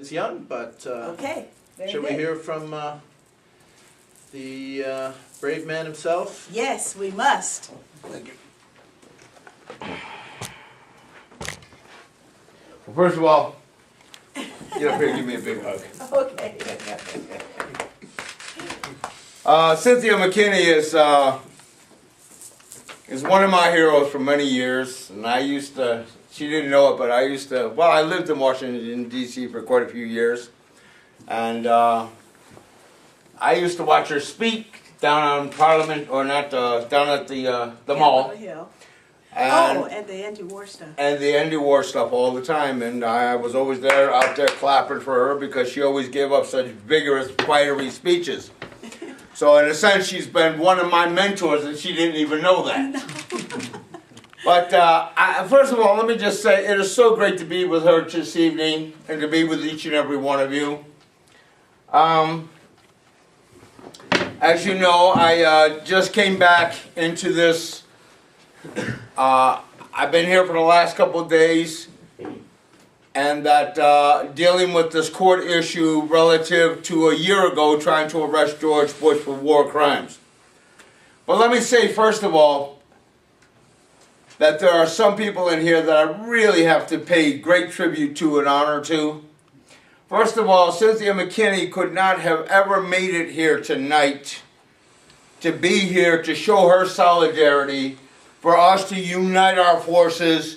Is young, but Okay, very shall good. we hear from the brave man himself? Yes, we must. Thank you. Well, first of all, get up here and give me a big hug. Okay. Cynthia McKinney is one of my heroes for many years, and I used to. She didn't know it, but I used to. Well, I lived in Washington D.C. for quite a few years, and I used to watch her speak down on Parliament, or not down at the mall. Hill. And, and the anti-war stuff. and the anti-war stuff all the time, and I was always out there clapping for her because she always gave up such vigorous, fiery speeches. So in a sense, she's been one of my mentors, and she didn't even know that. No. But first of all, let me just say it is so great to be with her this evening and to be with each and every one of you. As you know, I just came back into this. I've been here for the last couple of days, and that dealing with this court issue relative to a year ago trying to arrest George Bush for war crimes. But let me say, first of all, that there are some people in here that I really have to pay great tribute to and honor to. First of all, Cynthia McKinney could not have ever made it here tonight to be here to show her solidarity, for us to unite our forces,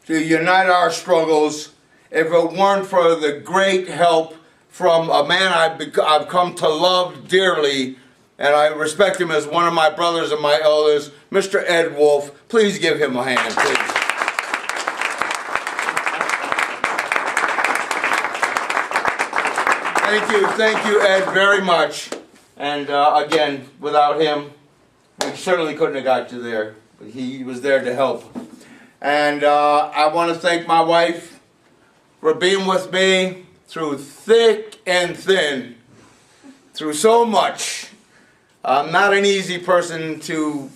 to unite our struggles, if it weren't for the great help from a man I've come to love dearly, and I respect him as one of my brothers and my elders, Mr. Ed Wolfe. Please give him a hand, please. Thank you, Ed, very much. And again, without him, we certainly couldn't have got you there. But he was there to help. And I want to thank my wife for being with me through thick and thin, through so much. I'm not an easy person to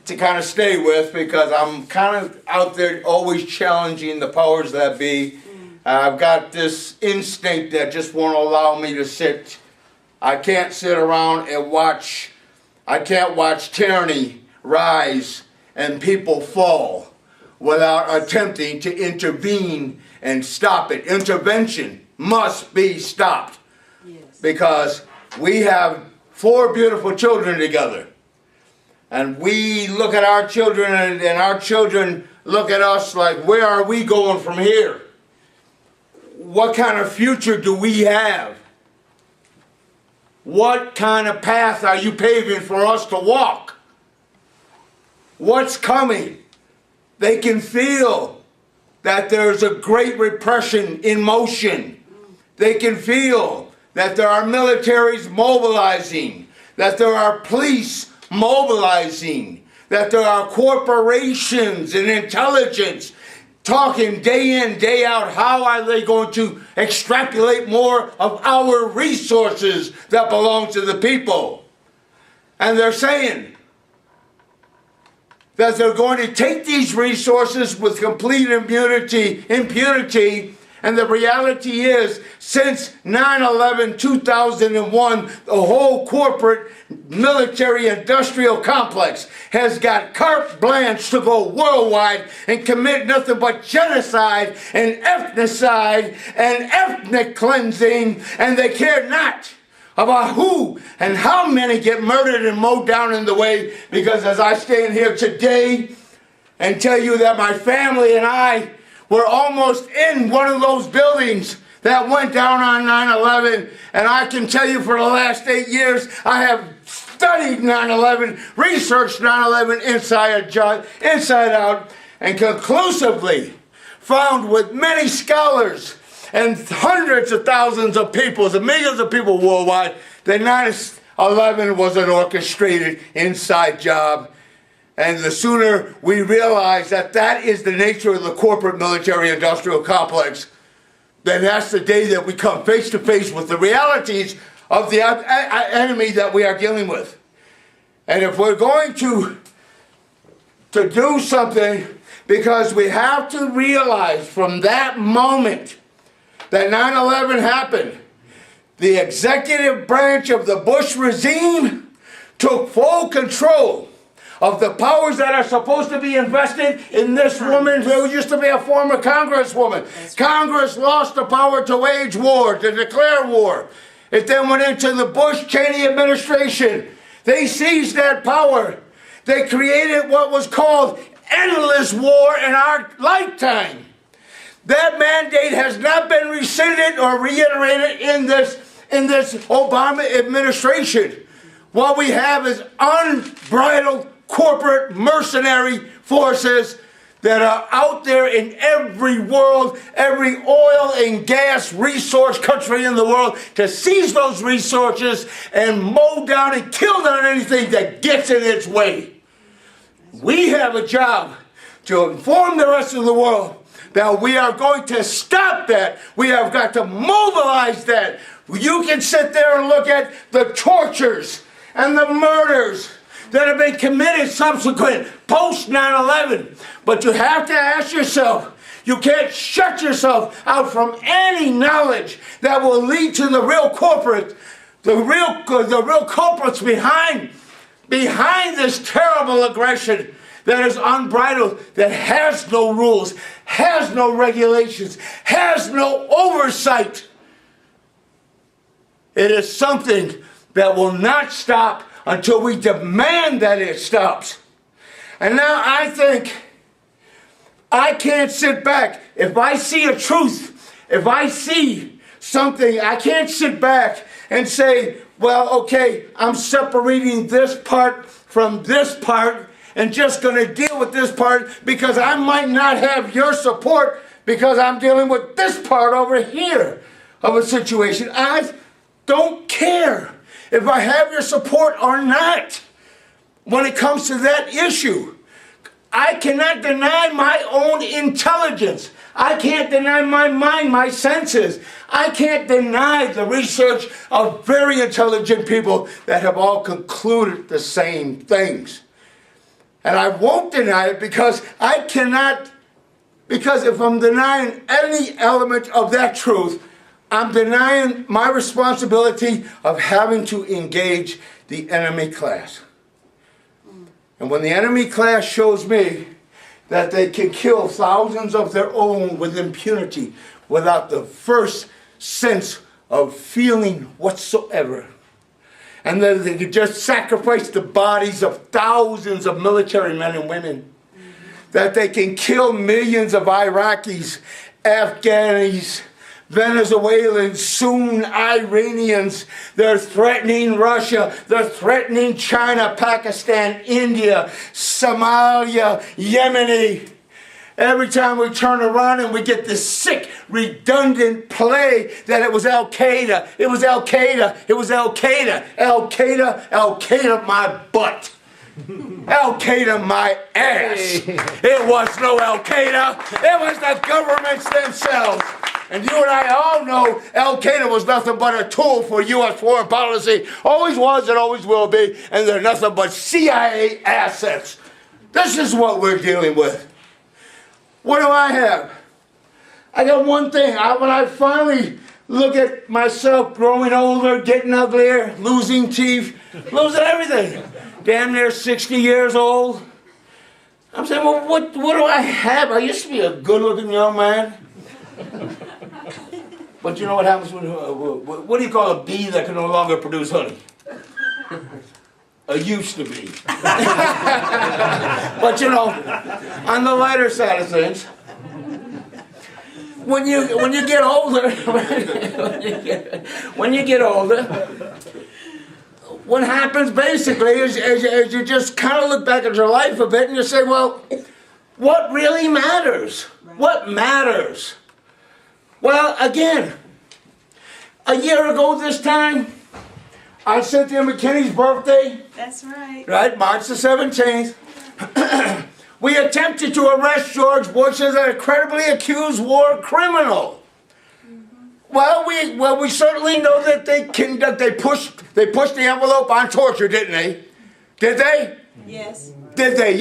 kind of stay with, because I'm kind of out there always challenging the powers that be. I've got this instinct that just won't allow me to sit. I can't sit around and watch. I can't watch tyranny rise and people fall without attempting to intervene and stop it. Intervention must be stopped. Yes. Because we have 4 beautiful children together, and we look at our children, and our children look at us like, where are we going from here? What kind of future do we have? What kind of path are you paving for us to walk? What's coming? They can feel that there's a great repression in motion. They can feel that there are militaries mobilizing, that there are police mobilizing, that there are corporations and intelligence talking day in, day out, how are they going to extrapolate more of our resources that belong to the people. And they're saying that they're going to take these resources with complete impunity, and the reality is, since 9/11/2001, the whole corporate military industrial complex has got carte blanche to go worldwide and commit nothing but genocide and ethnocide and ethnic cleansing, and they care not about who and how many get murdered and mowed down in the way. Because as I stand here today and tell you that my family and I were almost in one of those buildings that went down on 9/11, and I can tell you for the last 8 years I have studied 9/11, researched 9/11 inside out, and conclusively found with many scholars and hundreds of thousands of people, and millions of people worldwide, that 9/11 was an orchestrated inside job. And the sooner we realize that that is the nature of the corporate military industrial complex, then that's the day that we come face to face with the realities of the enemy that we are dealing with. And if we're going to do something, because we have to realize from that moment that 9/11 happened, the executive branch of the Bush regime took full control of the powers that are supposed to be invested in this woman who used to be a former congresswoman. Congress lost the power to wage war, to declare war. It then went into the Bush-Cheney administration. They seized that power. They created what was called endless war in our lifetime. That mandate has not been rescinded or reiterated in this Obama administration. What we have is unbridled corporate mercenary forces that are out there in every world, every oil and gas resource country in the world, to seize those resources and mow down and kill down anything that gets in its way. We have a job to inform the rest of the world that we are going to stop that. We have got to mobilize that. You can sit there and look at the tortures and the murders that have been committed subsequent post 9/11. But you have to ask yourself, you can't shut yourself out from any knowledge that will lead to the real culprits behind this terrible aggression that is unbridled, that has no rules, has no regulations, has no oversight. It is something that will not stop until we demand that it stops. And now I think I can't sit back. If I see a truth, if I see something, I can't sit back and say, well, okay, I'm separating this part from this part and just going to deal with this part because I might not have your support because I'm dealing with this part over here of a situation. I don't care if I have your support or not when it comes to that issue. I cannot deny my own intelligence. I can't deny my mind, my senses. I can't deny the research of very intelligent people that have all concluded the same things. And I won't deny it because I cannot, because if I'm denying any element of that truth, I'm denying my responsibility of having to engage the enemy class. And when the enemy class shows me that they can kill thousands of their own with impunity without the first sense of feeling whatsoever, and that they can just sacrifice the bodies of thousands of military men and women, that they can kill millions of Iraqis, Afghanis, Venezuelans, soon Iranians. They're threatening Russia. They're threatening China, Pakistan, India, Somalia, Yemeni. Every time we turn around and we get this sick, redundant play that it was Al Qaeda, it was Al Qaeda, it was Al Qaeda, Al Qaeda, Al Qaeda my butt. Al Qaeda my ass. It was no Al Qaeda. It was the governments themselves. And you and I all know Al Qaeda was nothing but a tool for U.S. foreign policy. Always was and always will be. And they're nothing but CIA assets. This is what we're dealing with. What do I have? I got one thing. When I finally look at myself growing older, getting uglier, losing teeth, losing everything, damn near 60 years old, I'm saying, well, what do I have? I used to be a good-looking young man. But you know what happens when, what do you call a bee that can no longer produce honey? A used to be. But you know, on the lighter side of things, when you get older, when you get older, what happens basically is you just kind of look back at your life a bit and you say, well, what really matters? What matters? Well, again, a year ago this time, on Cynthia McKinney's birthday, That's right. right, March the 17th, we attempted to arrest George Bush as an incredibly accused war criminal. Well, we certainly know that they pushed the envelope on torture, didn't they? Did they? Yes. Did they? Yeah.